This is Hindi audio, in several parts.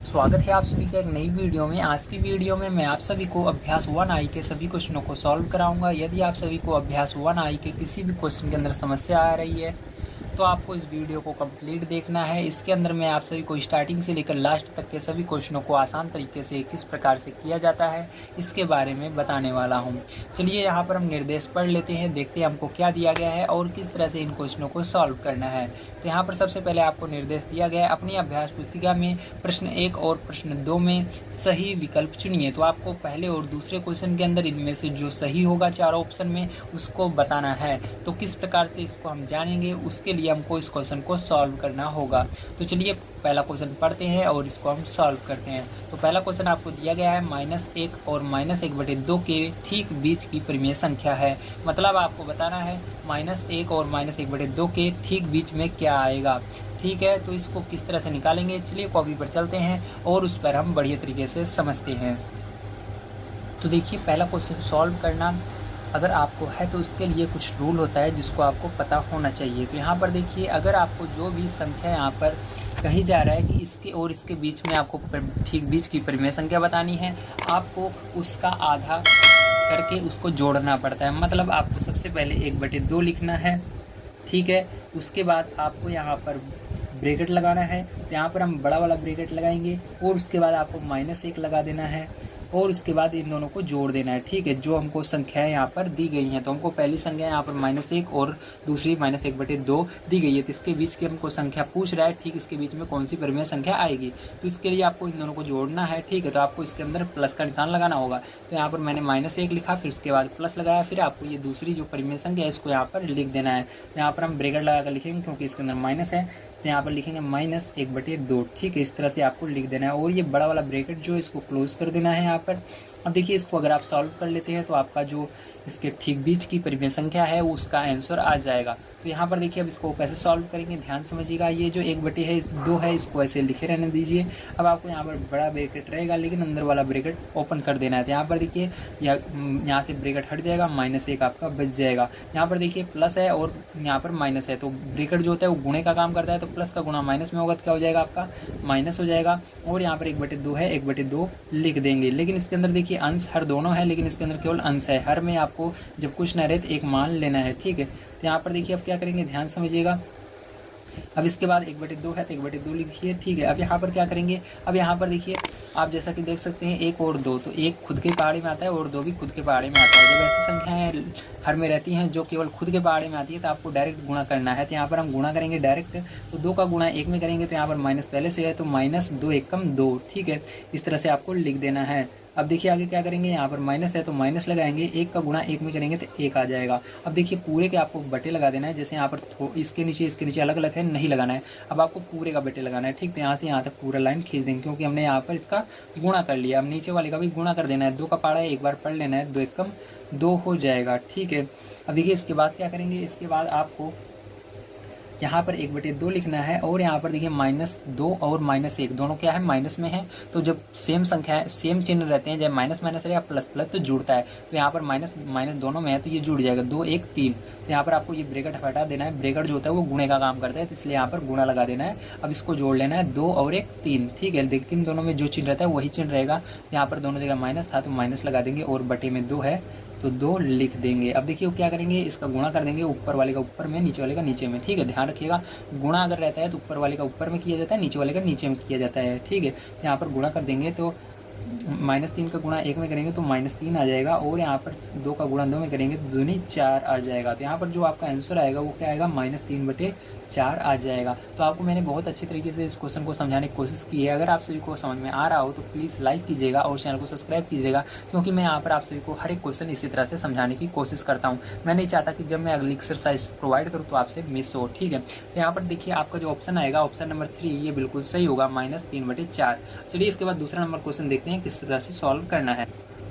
स्वागत है आप सभी का एक नई वीडियो में। आज की वीडियो में मैं आप सभी को अभ्यास 1 आई के सभी क्वेश्चनों को सॉल्व कराऊंगा। यदि आप सभी को अभ्यास 1 आई के किसी भी क्वेश्चन के अंदर समस्या आ रही है तो आपको इस वीडियो को कंप्लीट देखना है। इसके अंदर मैं आप सभी को स्टार्टिंग से लेकर लास्ट तक के सभी क्वेश्चनों को आसान तरीके से किस प्रकार से किया जाता है इसके बारे में बताने वाला हूं। चलिए यहाँ पर हम निर्देश पढ़ लेते हैं, देखते हैं हमको क्या दिया गया है और किस तरह से इन क्वेश्चनों को सॉल्व करना है। तो यहाँ पर सबसे पहले आपको निर्देश दिया गया है, अपनी अभ्यास पुस्तिका में प्रश्न 1 और प्रश्न 2 में सही विकल्प चुनिए। तो आपको पहले और दूसरे क्वेश्चन के अंदर इनमें से जो सही होगा चारों ऑप्शन में उसको बताना है। तो किस प्रकार से इसको हम जानेंगे, उसके लिए हमको इस क्वेश्चन को सॉल्व करना होगा। तो चलिए पहला क्वेश्चन पढ़ते हैं और इसको हम सॉल्व करते हैं। तो पहला क्वेश्चन आपको दिया गया है -1 और -1/2 के ठीक बीच की परिमेय संख्या है। मतलब आपको बताना है -1 और -1/2 के ठीक बीच में क्या आएगा। ठीक है, तो इसको किस तरह से निकालेंगे, चलिए कॉपी पर चलते हैं और उस पर हम बढ़िया तरीके से समझते हैं। तो देखिए पहला क्वेश्चन सॉल्व करना अगर आपको है तो उसके लिए कुछ रूल होता है जिसको आपको पता होना चाहिए। तो यहाँ पर देखिए, अगर आपको जो भी संख्या यहाँ पर कही जा रहा है कि इसके और इसके बीच में आपको ठीक बीच की परिमेय संख्या बतानी है, आपको उसका आधा करके उसको जोड़ना पड़ता है। मतलब आपको सबसे पहले 1/2 लिखना है, ठीक है। उसके बाद आपको यहाँ पर ब्रैकेट लगाना है, तो यहाँ पर हम बड़ा वाला ब्रैकेट लगाएंगे और उसके बाद आपको -1 लगा देना है और उसके बाद इन दोनों को जोड़ देना है। ठीक है, जो हमको संख्याएं यहाँ पर दी गई हैं, तो हमको पहली संख्या यहाँ पर -1 और दूसरी -1/2 दी गई है। तो इसके बीच की हमको संख्या पूछ रहा है, ठीक इसके बीच में कौन सी परिमेय संख्या आएगी। तो इसके लिए आपको इन दोनों को जोड़ना है। ठीक है, तो आपको इसके अंदर प्लस का निशान लगाना होगा। तो यहाँ पर मैंने -1 लिखा, फिर उसके बाद प्लस लगाया, फिर आपको ये दूसरी जो परिमेय संख्या है इसको यहाँ पर लिख देना है। तो यहाँ पर हम ब्रैकेट लगा कर लिखेंगे क्योंकि इसके अंदर माइनस है, तो यहाँ पर लिखेंगे -1/2। ठीक है, इस तरह से आपको लिख देना है और ये बड़ा वाला ब्रैकेट जो इसको क्लोज कर देना है यहाँ पर। अब देखिए इसको अगर आप सॉल्व कर लेते हैं तो आपका जो इसके ठीक बीच की परिमेय संख्या है उसका आंसर आ जाएगा। तो यहाँ पर देखिए अब इसको कैसे सॉल्व करेंगे, ध्यान समझिएगा। ये जो 1/2 है इसको ऐसे लिखे रहने दीजिए। अब आपको यहाँ पर बड़ा ब्रैकेट रहेगा लेकिन अंदर वाला ब्रैकेट ओपन कर देना है। तो यहाँ पर देखिए यहाँ से ब्रैकेट हट जाएगा, -1 आपका बच जाएगा। यहाँ पर देखिए प्लस है और यहाँ पर माइनस है, तो ब्रैकेट जो होता है वो गुणे का काम करता है। तो प्लस का गुणा माइनस में होगा तो क्या हो जाएगा, आपका माइनस हो जाएगा। और यहाँ पर 1/2 है, 1/2 लिख देंगे। लेकिन इसके अंदर देखिए अंश हर दोनों है, लेकिन इसके अंदर केवल अंश है। हर में आपको जब कुछ न रहे तो एक मान लेना है। ठीक है, तो यहाँ पर देखिए अब क्या करेंगे, ध्यान समझिएगा। अब इसके बाद 1/2 है तो 1/2 लिखिए। ठीक है, अब यहाँ पर क्या करेंगे, अब यहाँ पर देखिए आप जैसा कि देख सकते हैं 1 और 2, तो 1 खुद के पहाड़े में आता है और 2 भी खुद के पहाड़े में आता है। जब ऐसी संख्याएं हर में रहती हैं जो केवल खुद के पहाड़े में आती है तो आपको डायरेक्ट गुणा करना है। तो यहाँ पर हम गुणा करेंगे डायरेक्ट, तो 2 का गुणा 1 में करेंगे तो यहाँ पर माइनस पहले से है तो -2 एकम 2। ठीक है, इस तरह से आपको लिख देना है। अब देखिए आगे क्या करेंगे, यहाँ पर माइनस है तो माइनस लगाएंगे, 1 का गुणा 1 में करेंगे तो 1 आ जाएगा। अब देखिए पूरे के आपको बटे लगा देना है, जैसे यहाँ पर इसके नीचे अलग अलग है, नहीं लगाना है। अब आपको पूरे का बटे लगाना है। ठीक, तो यहाँ से यहाँ तक पूरा लाइन खींच देंगे क्योंकि हमने यहाँ पर इसका गुणा कर लिया। अब नीचे वाले का भी गुणा कर देना है। 2 का पहाड़ा है, एक बार पढ़ लेना है, 2 एकम 2 हो जाएगा। ठीक है, अब देखिए इसके बाद क्या करेंगे, इसके बाद आपको यहाँ पर 1/2 लिखना है और यहाँ पर देखिए -2 और -1 दोनों क्या है, माइनस में है। तो जब सेम संख्या सेम चिन्ह रहते हैं, जब माइनस माइनस है या प्लस प्लस तो जुड़ता है। तो यहाँ पर माइनस माइनस दोनों में है तो ये जुड़ जाएगा, 2 1 3। तो यहाँ पर आपको ये ब्रैकेट हटा देना है। ब्रैकेट जो होता है वो गुणे का काम करता है, तो इसलिए यहाँ पर गुणा लगा देना है। अब इसको जोड़ लेना है, 2 और 1 3। ठीक है, लेकिन दोनों में जो चिन्ह रहता है वही चिन्ह रहेगा। यहाँ पर दोनों जगह माइनस था तो माइनस लगा देंगे और बटे में 2 है तो 2 लिख देंगे। अब देखिए क्या करेंगे, इसका गुणा कर देंगे, ऊपर वाले का ऊपर में, नीचे वाले का नीचे में। ठीक है, ध्यान रखिएगा, गुणा अगर रहता है तो ऊपर वाले का ऊपर में किया जाता है, नीचे वाले का नीचे में किया जाता है। ठीक है, यहाँ पर गुणा कर देंगे तो -3 का गुणा 1 में करेंगे तो -3 आ जाएगा और यहाँ पर 2 का गुणा 2 में करेंगे तो 2 दूनी 4 आ जाएगा। तो यहाँ पर जो आपका आंसर आएगा वो क्या आएगा, -3/4 आ जाएगा। तो आपको मैंने बहुत अच्छे तरीके से इस क्वेश्चन को समझाने की कोशिश की है। अगर आप सभी को समझ में आ रहा हो तो प्लीज़ लाइक कीजिएगा और चैनल को सब्सक्राइब कीजिएगा, क्योंकि मैं यहाँ पर आप सभी को हर एक क्वेश्चन इसी तरह से समझाने की कोशिश करता हूँ। मैं नहीं चाहता कि जब मैं अगली एक्सरसाइज प्रोवाइड करूँ तो आपसे मिस हो। ठीक है, तो यहाँ पर देखिए आपका जो ऑप्शन आएगा, ऑप्शन नंबर 3, ये बिल्कुल सही होगा, -3/4। चलिए इसके बाद दूसरा नंबर क्वेश्चन देखते हैं किस तरह से सॉल्व करना है।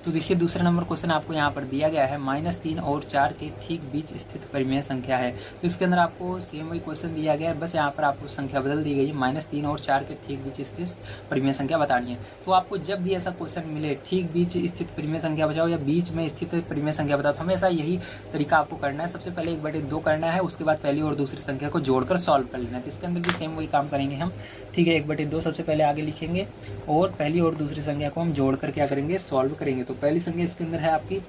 तो देखिए दूसरा नंबर क्वेश्चन आपको यहाँ पर दिया गया है -3 और 4 के ठीक बीच स्थित परिमेय संख्या है। तो इसके अंदर आपको सेम वही क्वेश्चन दिया गया है, बस यहाँ पर आपको संख्या बदल दी गई है। -3 और 4 के ठीक बीच स्थित परिमेय संख्या बतानी है। तो आपको जब भी ऐसा क्वेश्चन मिले ठीक बीच स्थित परिमेय संख्या बताओ या बीच में स्थित परिमेय संख्या बताओ, तो हमेशा यही तरीका आपको करना है। सबसे पहले 1/2 करना है, उसके बाद पहली और दूसरी संख्या को जोड़कर सॉल्व कर लेना है। तो इसके अंदर भी सेम वही काम करेंगे हम, ठीक है। 1/2 सबसे पहले आगे लिखेंगे और पहली और दूसरी संख्या को हम जोड़कर क्या करेंगे, सॉल्व करेंगे। तो पहली संख्या इसके अंदर है आपकी,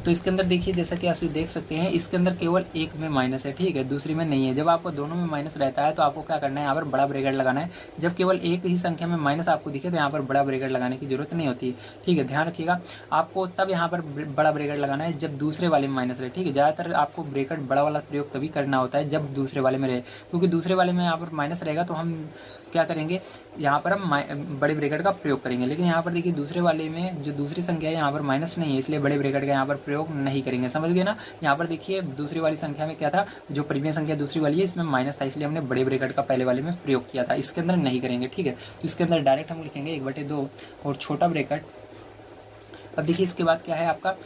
तो इसके अंदर देखिए जैसा कि आप देख सकते हैं इसके अंदर केवल एक में माइनस है, ठीक है, दूसरी में नहीं है। जब आपको दोनों में माइनस रहता है तो आपको क्या करना है, यहाँ पर बड़ा ब्रैकेट लगाना है। जब केवल एक ही संख्या में माइनस आपको दिखे तो यहाँ पर बड़ा ब्रैकेट लगाने की जरूरत नहीं होती, ठीक है। ध्यान रखिएगा, आपको तब यहाँ पर बड़ा ब्रैकेट लगाना है जब दूसरे वाले में माइनस रहे, ठीक है। ज्यादातर आपको ब्रैकेट बड़ा वाला प्रयोग तभी करना होता है जब दूसरे वाले में रहे, क्योंकि दूसरे वाले में यहाँ पर माइनस रहेगा तो हम क्या करेंगे, यहाँ पर हम बड़े ब्रैकेट का प्रयोग करेंगे। लेकिन यहाँ पर देखिए दूसरे वाले में जो दूसरी संख्या है यहाँ पर माइनस नहीं है, इसलिए बड़े ब्रैकेट का यहाँ पर प्रयोग नहीं करेंगे, समझ गए ना। यहाँ पर देखिए दूसरी वाली संख्या में क्या था, जो परिमेय संख्या दूसरी वाली है इसमें माइनस था, इसलिए हमने बड़े ब्रैकेट का पहले वाले में प्रयोग किया था, इसके अंदर नहीं करेंगे, ठीक है। तो इसके अंदर डायरेक्ट हम लिखेंगे 1/2 और छोटा ब्रैकेट। अब देखिए इसके बाद क्या है आपका,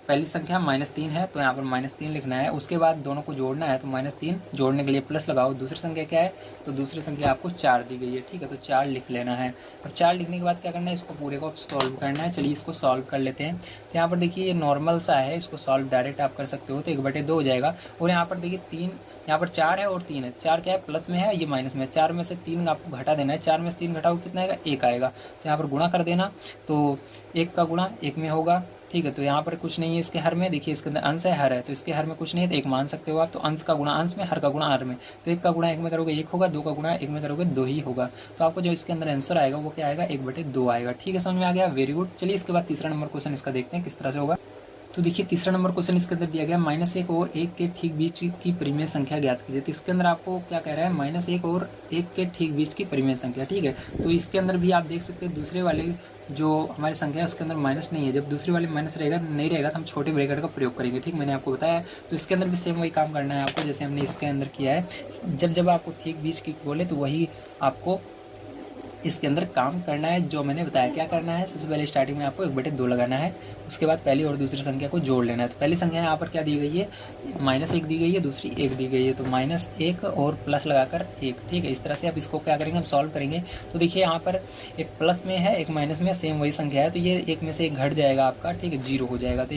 पहली संख्या -3 है तो यहाँ पर -3 लिखना है। उसके बाद दोनों को जोड़ना है तो -3 जोड़ने के लिए प्लस लगाओ। दूसरी संख्या क्या है, तो दूसरी संख्या आपको 4 दी गई है, ठीक है, तो 4 लिख लेना है। अब 4 लिखने के बाद क्या करना है, इसको पूरे को सॉल्व करना है। चलिए इसको सॉल्व कर लेते हैं। तो यहाँ पर देखिए ये नॉर्मल सा है, इसको सॉल्व डायरेक्ट आप कर सकते हो, तो 1/2 हो जाएगा। और यहाँ पर देखिए 3, यहाँ पर 4 है और 3 है। 4 क्या है, प्लस में है, ये माइनस में है। 4 में से 3 आपको घटा देना है, 4 में से 3 घटाओ कितना आएगा, 1 आएगा। तो यहाँ पर गुणा कर देना, तो 1 का गुणा 1 में होगा, ठीक है। तो यहाँ पर कुछ नहीं है इसके हर में, देखिए इसके अंदर अंश है, हर है, तो इसके हर में कुछ नहीं है तो 1 मान सकते हो आप। तो अंश का गुणा अंश में, हर का गुणा हर में, तो 1 का गुणा 1 में करोगे 1 होगा, 2 का गुणा 1 में करोगे 2 ही होगा। तो आपको जो इसके अंदर आंसर आएगा वो क्या आएगा, 1/2 आएगा, ठीक है। समझ में आ गया, वेरी गुड। चलिए इसके बाद तीसरा नंबर क्वेश्चन इसका देखते हैं किस तरह से होगा। तो देखिए तीसरा नंबर क्वेश्चन इसके अंदर दिया गया -1 और 1 के ठीक बीच की परिमेय संख्या ज्ञात कीजिए। तो इसके अंदर आपको क्या कह रहा है, -1 और 1 के ठीक बीच की परिमेय संख्या, ठीक है। तो इसके अंदर भी आप देख सकते हैं दूसरे वाले जो हमारी संख्या है उसके अंदर माइनस नहीं है। जब दूसरे वाले माइनस रहेगा नहीं रहेगा तो हम छोटे ब्रैकेट का प्रयोग करेंगे, ठीक, मैंने आपको बताया। तो इसके अंदर भी सेम वही काम करना है आपको जैसे हमने इसके अंदर किया है। जब आपको ठीक बीच की बोले तो वही आपको इसके अंदर काम करना है जो मैंने बताया। क्या करना है, सबसे पहले स्टार्टिंग में आपको 1/2 लगाना है, उसके बाद पहली और दूसरी संख्या को जोड़ लेना है। तो पहली संख्या यहाँ पर क्या दी गई है, -1 दी गई है, दूसरी 1 दी गई है, तो -1 और प्लस लगाकर 1, ठीक है। इस तरह से आप इसको क्या करेंगे, हम सॉल्व करेंगे। तो देखिए यहाँ पर एक प्लस में है, एक माइनस में, सेम वही संख्या है, तो ये एक में से एक घट जाएगा आपका, ठीक है, 0 हो जाएगा। तो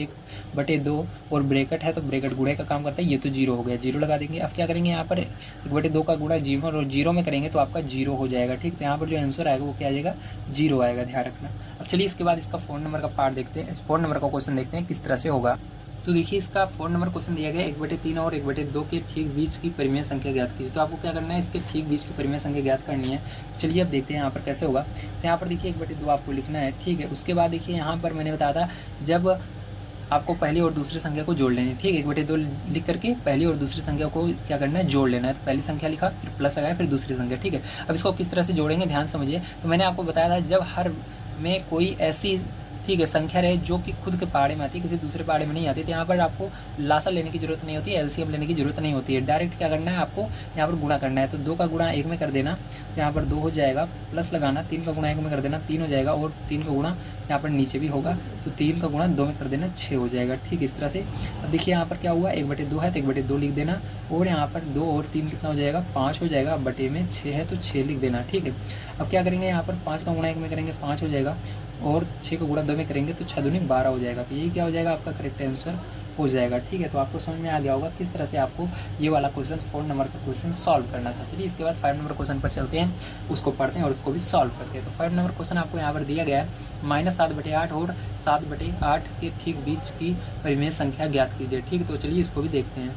1/2 और ब्रैकेट है तो ब्रैकेट गुणे का काम करता है, ये तो 0 हो गया, 0 लगा देंगे। अब क्या करेंगे, यहाँ पर 1/2 का गुणा 0 और 0 में करेंगे तो आपका 0 हो जाएगा, ठीक। तो यहाँ पर जो आंसर आएगा वो क्या आ जाएगा, 0 आएगा, ध्यान रखना। अब चलिए इसके बाद इसका 4 नंबर का पार्ट देखते हैं, 4 नंबर का क्वेश्चन देखते हैं किस तरह से होगा। तो देखिए इसका 4 नंबर क्वेश्चन दिया गया 1/3 और 1/2 के ठीक बीच की परिमेय संख्या ज्ञात कीजिए। तो आपको क्या करना है, इसके ठीक बीच की परिमेय संख्या ज्ञात करनी है। चलिए अब देखते हैं यहाँ पर कैसे होगा। तो यहाँ पर देखिए 1/2 आपको लिखना है, ठीक है। उसके बाद देखिए यहाँ पर मैंने बताया था जब आपको पहली और दूसरी संख्या को जोड़ लेनी है, ठीक है। 1/2 लिख करके पहली और दूसरी संख्या को क्या करना है, जोड़ लेना है। तो पहली संख्या लिखा, फिर प्लस लगाया, फिर दूसरी संख्या, ठीक है। अब इसको किस तरह से जोड़ेंगे ध्यान समझिए। तो मैंने आपको बताया था जब हर में कोई ऐसी, ठीक है, संख्या रहे जो कि खुद के पहाड़े में आती है, किसी दूसरे पहाड़े में नहीं आती, तो यहाँ पर आपको लासा लेने की जरूरत नहीं होती है, एलसीएम लेने की जरूरत नहीं होती है। डायरेक्ट क्या करना है, आपको यहाँ पर गुणा करना है। तो 2 का गुणा 1 में कर देना, तो यहाँ पर 2 हो जाएगा, प्लस लगाना, 3 का गुणा 1 में कर देना, 3 हो जाएगा, और 3 का गुणा यहाँ पर नीचे भी होगा, तो 3 का गुणा 2 में कर देना, 6 हो जाएगा, ठीक, इस तरह से। अब देखिए यहाँ पर क्या हुआ, 1/2 है तो 1/2 लिख देना, और यहाँ पर 2 और 3 कितना हो जाएगा, 5 हो जाएगा। बटे में 6 है तो 6 लिख देना, ठीक है। अब क्या करेंगे, यहाँ पर 5 का गुणा 1 में करेंगे 5 हो जाएगा, और 6 का गुणा 2 में करेंगे तो 6 दूनी 12 हो जाएगा। तो ये क्या हो जाएगा, आपका करेक्ट आंसर हो जाएगा, ठीक है। तो आपको समझ में आ गया होगा किस तरह से आपको ये वाला क्वेश्चन 4 नंबर का क्वेश्चन सॉल्व करना था। चलिए इसके बाद 5 नंबर क्वेश्चन पर चलते हैं, उसको पढ़ते हैं और उसको भी सॉल्व करते हैं। तो 5 नंबर क्वेश्चन आपको यहाँ पर दिया गया है, -7/8 और 7/8 के ठीक बीच की परिमेय संख्या ज्ञात कीजिए, ठीक है। तो चलिए इसको भी देखते हैं।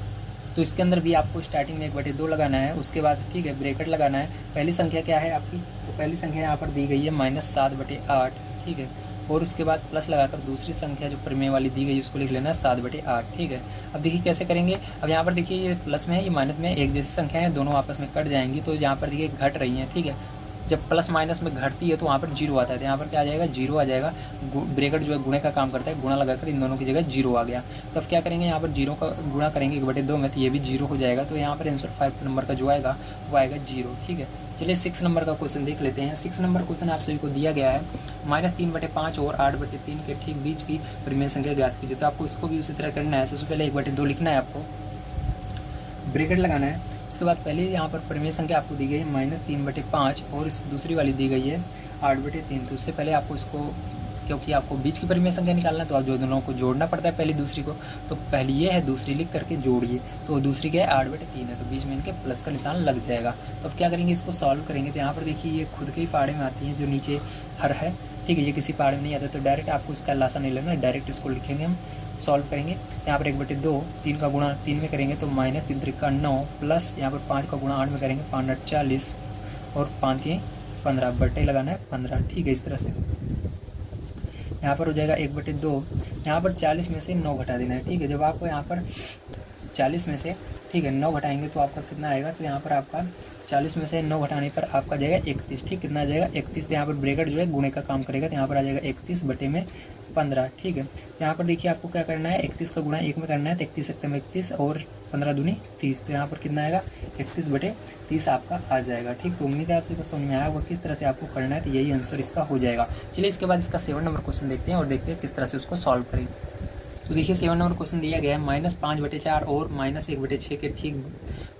तो इसके अंदर भी आपको स्टार्टिंग में 1/2 लगाना है, उसके बाद, ठीक है, ब्रैकेट लगाना है। पहली संख्या क्या है आपकी, तो पहली संख्या यहाँ पर दी गई है -7/8, ठीक है, और उसके बाद प्लस लगाकर दूसरी संख्या जो परिमेय वाली दी गई उसको लिख लेना है 7/8, ठीक है। अब देखिए कैसे करेंगे, अब यहाँ पर देखिए ये प्लस में है, ये माइनस में है, एक जैसी संख्या है, दोनों आपस में कट जाएंगी, तो यहाँ पर देखिए घट रही है, ठीक है। जब प्लस माइनस में घटती है तो वहाँ पर 0 आता है, तो यहाँ पर क्या आ जाएगा, 0 आ जाएगा। ब्रैकेट जो है गुणे का काम करता है, गुणा लगाकर इन दोनों की जगह 0 आ गया। तो अब क्या करेंगे, यहाँ पर 0 का गुणा करेंगे 1/2 में, तो ये भी 0 हो जाएगा। तो यहाँ पर आंसर 5 नंबर का जो आएगा वो आएगा 0, ठीक है। चलिए 6 नंबर का क्वेश्चन देख लेते हैं। 6 नंबर क्वेश्चन आप सभी को दिया गया है -3/5 और 8/3 के ठीक बीच की परिमेय संख्या ज्ञात कीजिए। तो आपको इसको भी उसी तरह करना है। सबसे पहले 1/2 लिखना है, आपको ब्रैकेट लगाना है। उसके बाद पहले यहाँ पर परिमेय संख्या आपको दी गई है -3/5 और इस दूसरी वाली दी गई है 8/3। तो उससे पहले आपको इसको, क्योंकि आपको बीच की परिमेय संख्या निकालना है तो आप जो दोनों को जोड़ना पड़ता है पहली दूसरी को। तो पहली ये है, दूसरी लिख करके जोड़िए। तो दूसरी क्या है 8/3 है, तो बीच में इनके प्लस का निशान लग जाएगा। तो अब क्या करेंगे, इसको सॉल्व करेंगे। तो यहाँ पर देखिए ये खुद के ही पहाड़े में आती है, जो नीचे हर है, ठीक है, ये किसी पहाड़े में नहीं आता। तो डायरेक्ट आपको इसका लासा नहीं लेना, डायरेक्ट इसको लिखेंगे, हम सॉल्व करेंगे। यहाँ पर 1/2, 3 का गुणा 3 में करेंगे तो -3 × 9 प्लस यहाँ पर 5 का गुणा 8 में करेंगे 5 × 40 और 5 × 15, बटे लगाना है 15, ठीक है। इस तरह से यहाँ पर हो जाएगा 1/2। यहाँ पर 40 में से 9 घटा देना है, ठीक है। जब आपको यहाँ पर 40 में से, ठीक है, 9 घटाएंगे तो आपका कितना आएगा, तो यहाँ पर आपका 40 में से 9 घटाने पर आपका जाएगा 31, ठीक। कितना आ जाएगा 31। तो यहाँ पर ब्रैकेट जो है गुणे का काम करेगा, तो यहाँ पर आ जाएगा 31/15, ठीक है। यहाँ पर देखिए आपको क्या करना है, 31 का गुणा 1 में करना है, तो 31 × 31 और 15 दूनी 30। तो यहाँ पर कितना आएगा 31/30 आपका आ जाएगा, ठीक। तो उम्मीद है आप सभी को समझ में आया होगा किस तरह से आपको करना है। तो यही आंसर इसका हो जाएगा। चलिए इसके बाद इसका 7 नंबर क्वेश्चन देखते हैं और देखते हैं किस तरह से उसको सॉल्व करें। तो देखिए 7 नंबर क्वेश्चन दिया गया है -5/4 और -1/6 के ठीक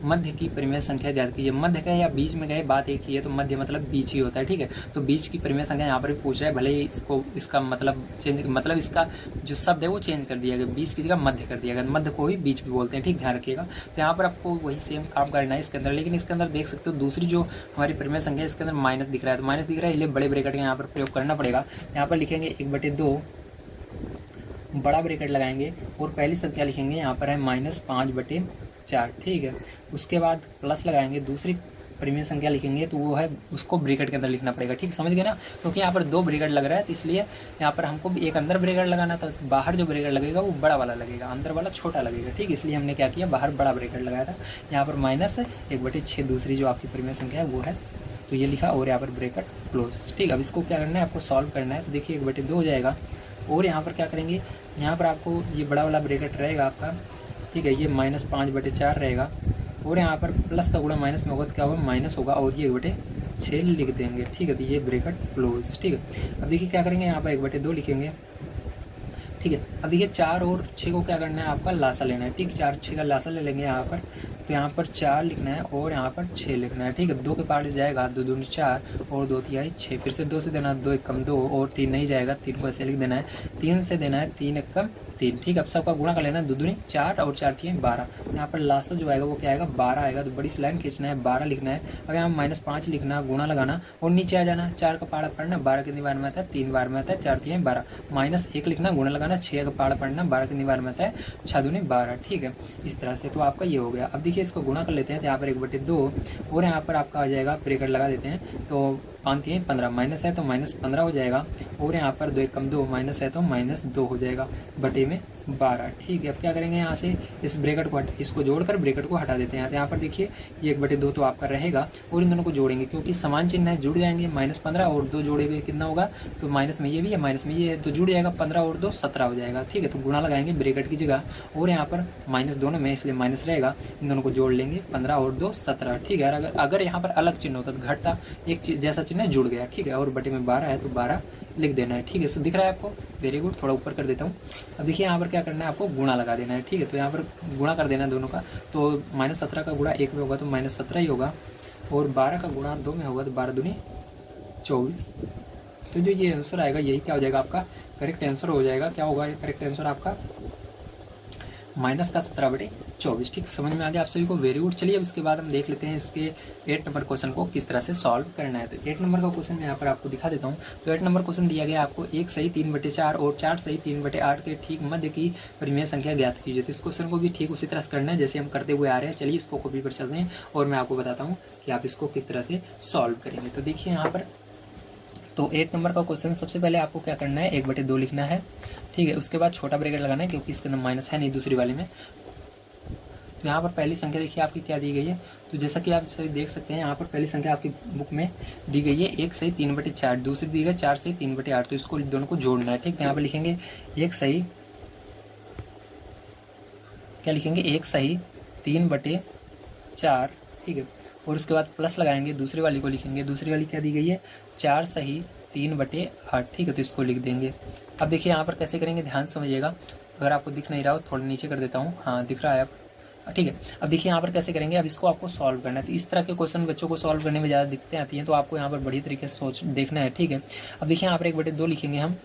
मध्य की परिमेय संख्या ज्ञात कीजिए। मध्य का या बीच में गए बात एक ही है, तो मध्य मतलब बीच ही होता है, ठीक है। तो बीच की परिमेय संख्या यहाँ पर भी पूछ रहा है, भले ही इसको इसका मतलब चेंज, मतलब इसका जो शब्द है वो चेंज कर दिया गया, बीच की जगह मध्य कर दिया गया। मध्य को ही बीच भी बोलते हैं, ठीक, ध्यान रखिएगा। तो यहाँ पर आपको वही सेम काम करना है इसके अंदर, लेकिन इसके अंदर देख सकते हो दूसरी जो हमारी परिमेय संख्या है इसके अंदर माइनस दिख रहा है, तो माइनस दिख रहा है, इसलिए बड़े ब्रैकेट का यहाँ पर प्रयोग करना पड़ेगा। यहाँ पर लिखेंगे 1/2, बड़ा ब्रैकेट लगाएंगे और पहली संख्या लिखेंगे यहाँ पर है -5/4, ठीक है। उसके बाद प्लस लगाएंगे, दूसरी परिमेय संख्या लिखेंगे तो वो है, उसको ब्रैकेट के अंदर लिखना पड़ेगा, ठीक, समझ गए ना। क्योंकि यहाँ पर 2 ब्रैकेट लग रहा है, तो इसलिए यहाँ पर हमको भी एक अंदर ब्रैकेट लगाना था, बाहर जो ब्रैकेट लगेगा वो बड़ा वाला लगेगा, अंदर वाला छोटा लगेगा, ठीक। इसलिए हमने क्या किया, बाहर बड़ा ब्रैकेट लगाया था। यहाँ पर -1/6 दूसरी जो आपकी परिमेय संख्या है वो है, तो ये लिखा और यहाँ पर ब्रैकेट क्लोज, ठीक। अब इसको क्या करना है, आपको सॉल्व करना है। तो देखिए 1/2 हो जाएगा और यहाँ पर क्या करेंगे, यहाँ पर आपको ये बड़ा वाला ब्रैकेट रहेगा आपका, ठीक है, ये -5/4 रहेगा और यहाँ पर प्लस का गुणा माइनस में होगा तो क्या होगा, माइनस होगा और ये 1/6 लिख देंगे, ठीक है। तो ये ब्रैकेट क्लोज, ठीक है। अब देखिए क्या करेंगे, यहाँ पर 1/2 लिखेंगे, ठीक है। अब देखिए 4 और 6 को क्या करना है, आपका लासा लेना है, ठीक। 4 6 का लासा ले लेंगे यहाँ पर, तो यहाँ पर 4 लिखना है और यहाँ पर 6 लिखना है, ठीक है। 2 के पार्ट जाएगा, 2 दूनी 4 और 2 तिहाई 6, फिर से 2 से देना, 2 1 2 और 3 नहीं जाएगा, 3 को ऐसे लिख देना है, 3 से देना है, 3 1 3, ठीक। अब सबका गुणा कर लेना है, 2 दूनी 4 और 4 तिहाई 12। यहाँ पर लासा जो आएगा वो क्या आएगा, 12 आएगा। तो बड़ी सी लाइन खींचना है, 12 लिखना है। अब यहाँ -5 लिखना, गुणा लगाना और नीचे आ जाना, 4 का पाड़ा पढ़ना, 12 कितनी बार में आता है, 3 बार में आता है, 4 तिहाई 12, -1 लिखना, गुणा लगाना, 6 का पाड़ा पढ़ना, 12 कितनी बार में आता है, 6 दूनी 12, ठीक है। इस तरह से तो आपका ये हो गया। अब देखिए इसको गुणा कर लेते हैं, तो यहाँ पर 1/2 और यहाँ पर आपका आ जाएगा, ब्रैकेट लगा देते हैं, तो 5 3 15, माइनस है तो -15 हो जाएगा और यहाँ पर 2 1 2, माइनस है तो -2 हो जाएगा, बटे में 12, ठीक है। अब क्या करेंगे, यहाँ से इस ब्रैकेट को इसको जोड़कर ब्रैकेट को हटा देते हैं। तो यहाँ पर देखिए ये 1/2 तो आपका रहेगा और इन दोनों को जोड़ेंगे क्योंकि समान चिन्ह है, जुड़ जाएंगे। -15 और 2 जोड़ेंगे कितना होगा, तो माइनस में ये भी है, माइनस में ये है, तो जुड़ जाएगा, 15 और 2 17 हो जाएगा, ठीक है। तो गुणा लगाएंगे ब्रैकेट की जगह और यहाँ पर माइनस दोनों में, इसलिए माइनस रहेगा, इन दोनों को जोड़ लेंगे, 15 और 2 17, ठीक है। अगर यहाँ पर अलग चिन्ह होता तो घटता, एक जैसा चिन्ह जुड़ गया, ठीक है। और बटे में 12 है तो 12 लिख देना है, ठीक है। सो दिख रहा है आपको, वेरी गुड। थोड़ा ऊपर कर देता हूँ। अब देखिए यहाँ पर क्या करना है, आपको गुणा लगा देना है, ठीक है। तो यहाँ पर गुणा कर देना है दोनों का, तो -17 का गुणा 1 में होगा तो -17 ही होगा और 12 का गुणा 2 में होगा तो 12 दूनी 24। तो जो ये आंसर आएगा यही क्या हो जाएगा, आपका करेक्ट आंसर हो जाएगा। क्या होगा करेक्ट आंसर आपका, -17/24, ठीक। समझ में आ गया आप सभी को, वेरी गुड। चलिए अब इसके बाद हम देख लेते हैं इसके 8 नंबर क्वेश्चन को किस तरह से सॉल्व करना है। तो 8 नंबर का क्वेश्चन मैं यहाँ पर आपको दिखा देता हूँ। तो 8 नंबर क्वेश्चन दिया गया आपको 1 सही 3/4 और 4 सही 3/8 के ठीक मध्य की परिमेय संख्या ज्ञात कीजिए। तो इस क्वेश्चन को भी ठीक उसी तरह से करना है जैसे हम करते हुए आ रहे हैं। चलिए इसको कॉपी पर चलते हैं और मैं आपको बताता हूँ कि आप इसको किस तरह से सॉल्व करेंगे। तो देखिए यहाँ पर, तो 8 नंबर का क्वेश्चन, सबसे पहले आपको क्या करना है, 1/2 लिखना है, ठीक है। उसके बाद छोटा ब्रैकेट लगाना है क्योंकि इसके अंदर माइनस है नहीं दूसरी वाले में। तो यहाँ पर पहली संख्या देखिए आपकी क्या दी गई है, तो जैसा कि आप सही देख सकते हैं यहाँ पर पहली संख्या आपकी बुक में दी गई है 1 सही 3/4, दूसरी दी गई 4 सही 3/8। तो इसको दोनों को जोड़ना है, ठीक। तो यहाँ पर लिखेंगे 1 सही, क्या लिखेंगे, 1 सही 3/4, ठीक है। और उसके बाद प्लस लगाएंगे, दूसरी वाली को लिखेंगे। दूसरी वाली क्या दी गई है, 4 सही 3/8, ठीक है, तो इसको लिख देंगे। अब देखिए यहाँ पर कैसे करेंगे, ध्यान समझिएगा। अगर आपको दिख नहीं रहा हो थोड़ा नीचे कर देता हूँ, हाँ दिख रहा है अब, ठीक है। अब देखिए यहाँ पर कैसे करेंगे, अब इसको आपको सॉल्व करना है। तो इस तरह के क्वेश्चन बच्चों को सॉल्व करने में ज़्यादा दिक्कतें आती हैं, तो आपको यहाँ पर बढ़िया तरीके से सोच देखना है, ठीक है। अब देखिए यहाँ पर 1/2 लिखेंगे हम।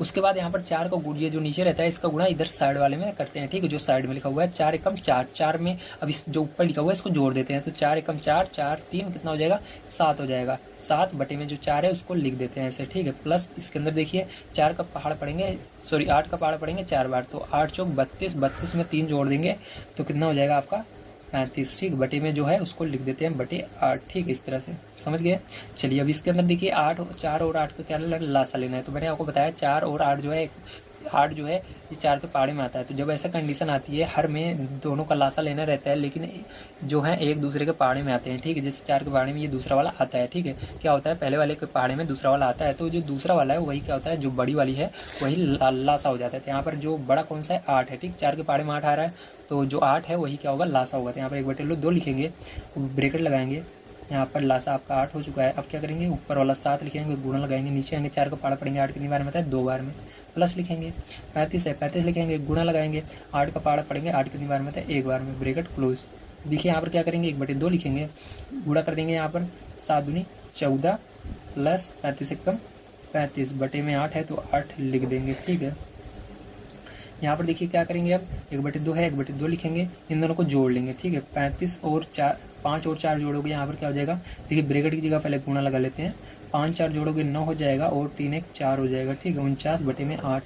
उसके बाद यहाँ पर 4 का गुण, ये जो नीचे रहता है इसका गुणा इधर साइड वाले में करते हैं, ठीक है, जो साइड में लिखा हुआ है 4 एकम 4, 4 में अब इस जो ऊपर लिखा हुआ है इसको जोड़ देते हैं। तो 4 एकम 4, 4 3 कितना हो जाएगा, 7 हो जाएगा। 7 बटे में जो 4 है उसको लिख देते हैं ऐसे, ठीक है। प्लस इसके अंदर देखिए 4 का पहाड़ पड़ेंगे, सॉरी 8 का पहाड़ पड़ेंगे 4 बार, तो 8 चौक 32, 32 में 3 जोड़ देंगे तो कितना हो जाएगा आपका 35, ठीक। बटे में जो है उसको लिख देते हैं बटे 8, ठीक है, इस तरह से समझ गए। चलिए अब इसके अंदर देखिए 4 और 8 का क्या लासा लेना है। तो मैंने आपको बताया 4 और 8 जो है, 8 जो है ये 4 के पहाड़े में आता है। तो जब ऐसा कंडीशन आती है, हर में दोनों का लासा लेना रहता है, लेकिन जो है एक दूसरे के पहाड़े में आते हैं, ठीक है। जैसे 4 के पहाड़े में ये दूसरा वाला आता है, ठीक है। क्या होता है, पहले वाले के पहाड़े में दूसरा वाला आता है, तो जो दूसरा वाला है वही क्या होता है, जो बड़ी वाली है वही लासा हो जाता है। तो यहाँ पर जो बड़ा कौन सा है, 8 है, ठीक। 4 के पहाड़े में 8 आ रहा है, तो जो 8 है वही क्या होगा, लासा होगा। तो यहाँ पर 1/2 लिखेंगे, ब्रैकेट लगाएंगे, यहाँ पर लासा आपका 8 हो चुका है। अब क्या करेंगे, ऊपर वाला 7 लिखेंगे, गुणा लगाएंगे, नीचे आएंगे 4 का पहाड़ा पड़ेंगे, 8 कितनी बार में आता है, 2 बार में। प्लस लिखेंगे, 35 है, 35 लिखेंगे, गुणा लगाएंगे, 8 का पहाड़ा पड़ेंगे, 8 कितनी बार में आता है, 1 बार में, ब्रैकेट क्लोज। देखिए यहाँ पर क्या करेंगे, 1/2 लिखेंगे, गुणा कर देंगे, यहाँ पर 7 दूनी 14 प्लस 35 एकम 35 बटे में 8 है तो 8 लिख देंगे, ठीक है। यहाँ पर देखिए क्या करेंगे, अब 1/2 है, 1/2 लिखेंगे, इन दोनों को जोड़ लेंगे, ठीक है। 35 और 4, 5 और 4 जोड़ोगे, यहाँ पर क्या हो जाएगा, देखिए ब्रैकेट की जगह पहले गुणा लगा लेते हैं, 5 4 जोड़ोगे 9 हो जाएगा, और 3 1 4 हो जाएगा, ठीक है। 49 बटे में 8,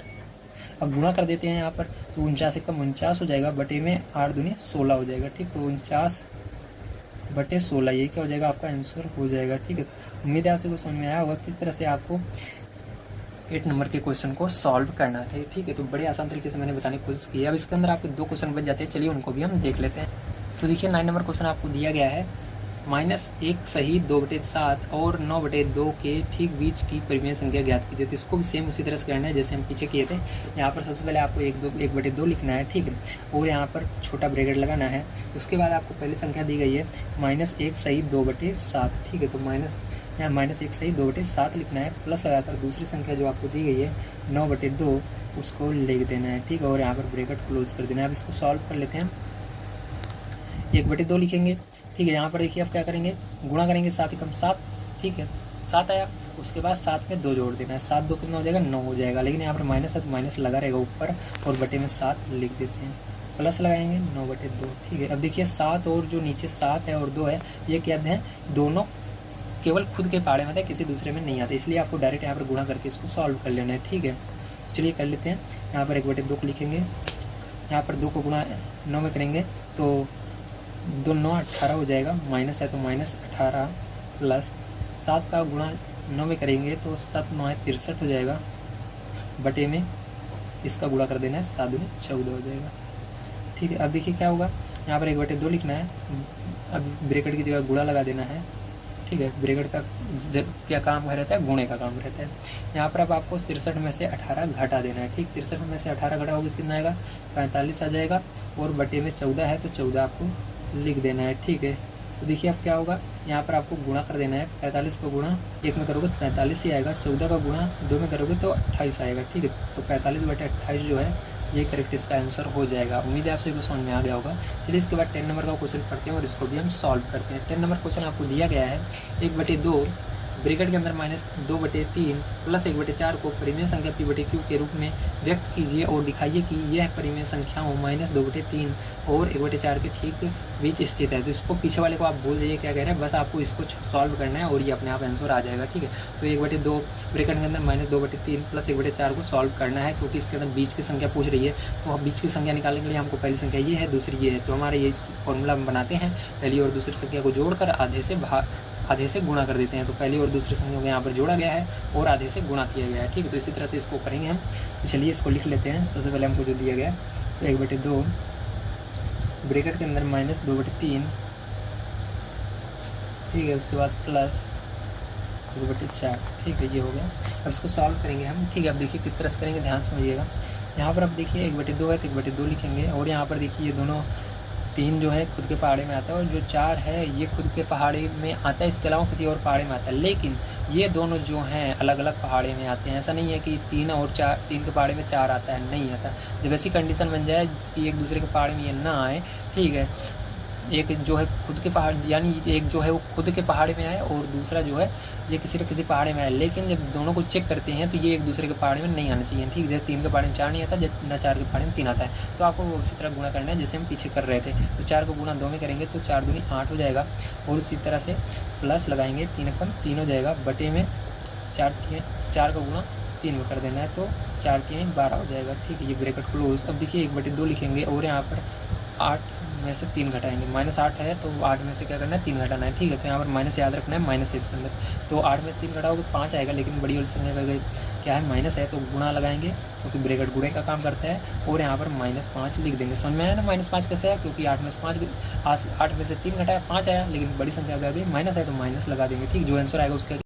अब गुणा कर देते हैं यहाँ पर, तो 49 एकम 49 हो जाएगा, बटे में 8 दूनी 16 हो जाएगा, ठीक। तो 49 बटे 16 ये क्या हो जाएगा, आपका आंसर हो जाएगा, ठीक है। उम्मीद है आपसे कुछ समझ में आया होगा किस तरह से आपको 8 नंबर के क्वेश्चन को सॉल्व करना है, ठीक है। तो बड़े आसान तरीके से मैंने बताने की कोशिश की है। अब इसके अंदर आपके 2 क्वेश्चन बच जाते हैं, चलिए उनको भी हम देख लेते हैं। तो देखिए 9 नंबर क्वेश्चन आपको दिया गया है, -1 सही 2/7 और 9/2 के ठीक बीच की परिमेय संख्या ज्ञात कीजिए। तो इसको भी सेम उसी तरह से करना है जैसे हम पीछे किए थे। यहाँ पर सबसे पहले आपको 1/2 लिखना है, ठीक है, और यहाँ पर छोटा ब्रैकेट लगाना है। उसके बाद आपको पहली संख्या दी गई है -1 सही 2/7, ठीक है। तो यहाँ -1 सही 2/7 लिखना है, प्लस लगाकर दूसरी संख्या जो आपको दी गई है 9/2 उसको लिख देना है, ठीक है, और यहाँ पर ब्रैकेट क्लोज कर देना है। अब इसको सॉल्व कर लेते हैं, 1/2 लिखेंगे, ठीक है। यहाँ पर देखिए अब क्या करेंगे, गुणा करेंगे, 7 एकम 7, ठीक है, 7 आया। उसके बाद 7 में 2 जोड़ देना है, 7 2 कितना हो जाएगा, 9 हो जाएगा, लेकिन यहाँ पर माइनस है तो माइनस लगा रहेगा ऊपर, और बटे में 7 लिख देते हैं, प्लस लगाएंगे 9/2, ठीक है। अब देखिए 7 और जो नीचे 7 है और 2 है, ये क्या है, दोनों केवल खुद के पहाड़े में आते हैं, किसी दूसरे में नहीं आते, इसलिए आपको डायरेक्ट यहाँ पर गुणा करके इसको सॉल्व कर लेना है, ठीक है। चलिए कर लेते हैं। यहाँ पर 1/2 को लिखेंगे, यहाँ पर 2 को गुणा 9 में करेंगे तो 2 9 18 हो जाएगा, माइनस है तो -18 प्लस 7 का गुणा 9 में करेंगे तो 7 9 63 हो जाएगा, बटे में इसका गुणा कर देना है, 7 दूनी 14 हो जाएगा, ठीक है। अब देखिए क्या होगा, यहाँ पर 1/2 लिखना है, अब ब्रैकेट की जगह गुणा लगा देना है, ठीक है। ब्रैकेट का क्या काम रहता है, गुणे का काम रहता है। यहाँ पर अब आपको 63 में से 18 घटा देना है, ठीक। 63 में से 18 घटा होगा कितना आएगा, 45 आ जाएगा, और बटे में 14 है तो 14 आपको लिख देना है, ठीक है। तो देखिए अब क्या होगा, यहाँ पर आपको गुणा कर देना है, 45 को गुणा 1 में करोगे तो 45 ही आएगा, 14 का गुणा 2 में करोगे तो 28 आएगा, ठीक है। तो 45/28 जो है ये करेक्ट इसका आंसर हो जाएगा। उम्मीद है आपसे कुछ समझ में आ गया होगा। चलिए इसके बाद 10 नंबर का क्वेश्चन पढ़ते हैं और इसको भी हम सॉल्व करते हैं। 10 नंबर क्वेश्चन आपको दिया गया है, 1/2 ब्रैकेट के अंदर -2/3 प्लस 1/4 को परिमेय संख्या p/q के रूप में व्यक्त कीजिए और दिखाइए कि यह परिमेय संख्याओं -2/3 और 1/4 के ठीक बीच स्थित है। तो इसको पीछे वाले को आप भूल जाइए क्या कह रहे हैं, बस आपको इसको सॉल्व करना है और ये अपने आप आंसर आ जाएगा, ठीक है। तो 1/2 ब्रैकेट के अंदर -2/3 प्लस 1/4 को सॉल्व करना है, क्योंकि इसके अंदर बीच की संख्या पूछ रही है। तो बीच की संख्या निकालने के लिए हमको पहली संख्या ये है, दूसरी ये है, तो हमारे ये फॉर्मूला हम बनाते हैं, पहली और दूसरी संख्या को जोड़कर आधे से गुणा कर देते हैं। तो पहली और दूसरी संख्या को यहाँ पर जोड़ा गया है और आधे से गुणा किया गया है, ठीक है। तो इसी तरह से इसको करेंगे हम। तो चलिए इसको लिख लेते हैं। सबसे पहले हमको जो दिया गया है, तो 1/2 ब्रैकेट के अंदर -2/3, ठीक है, उसके बाद प्लस 1/4, ठीक है, ये हो गया। अब इसको सॉल्व करेंगे हम, ठीक है। अब देखिए किस तरह से करेंगे, ध्यान समझिएगा। यहाँ पर अब देखिए 1/2 है तो 1/2 लिखेंगे, और यहाँ पर देखिए ये दोनों 3 जो है खुद के पहाड़े में आता है और जो 4 है ये खुद के पहाड़े में आता है, इसके अलावा किसी और पहाड़े में आता है। लेकिन ये दोनों जो हैं अलग अलग पहाड़े में आते हैं। ऐसा नहीं है कि 3 और 4, 3 के पहाड़े में 4 आता है, नहीं आता। जब ऐसी कंडीशन बन जाए कि एक दूसरे के पहाड़े में ये ना आए, ठीक है, एक जो है खुद के पहाड़, यानी एक जो है वो खुद के पहाड़े में आए और दूसरा जो है ये किसी न किसी पहाड़े में आए, लेकिन जब दोनों को चेक करते हैं तो ये एक दूसरे के पहाड़े में नहीं आना चाहिए, ठीक है। जैसे 3 के पहाड़े में 4 नहीं आता, न 4 के पहाड़े में 3 आता है, तो आपको उसी तरह गुणा करना है जैसे हम पीछे कर रहे थे। तो 4 को गुणा 2 में करेंगे तो 4 दूनी 8 हो जाएगा, और उसी तरह से प्लस लगाएंगे 3 एकम 3 हो जाएगा, बटे में 4 का गुणा 3 में कर देना है तो 4 3 12 हो जाएगा, ठीक है। ये ब्रैकेट क्लोज। अब देखिए 1/2 लिखेंगे और यहाँ पर 8 में से 3 घटाएंगे, -8 है तो 8 में से क्या करना है 3 घटाना है, ठीक है। तो यहाँ पर माइनस याद रखना है, माइनस है इसके अंदर, तो 8 में से 3 घटाओगे 5 आएगा, लेकिन बड़ी वाली संख्या का क्या है माइनस है तो गुणा लगाएंगे क्योंकि ब्रैकेट गुणे का काम करता है, और यहाँ पर -5 लिख देंगे। समझ में आया ना -5 कैसे है, क्योंकि 8 में से 3 घटाया 5 आया, लेकिन बड़ी संख्या आ गई माइनस है तो माइनस लगा देंगे, ठीक। जो आंसर आएगा उसका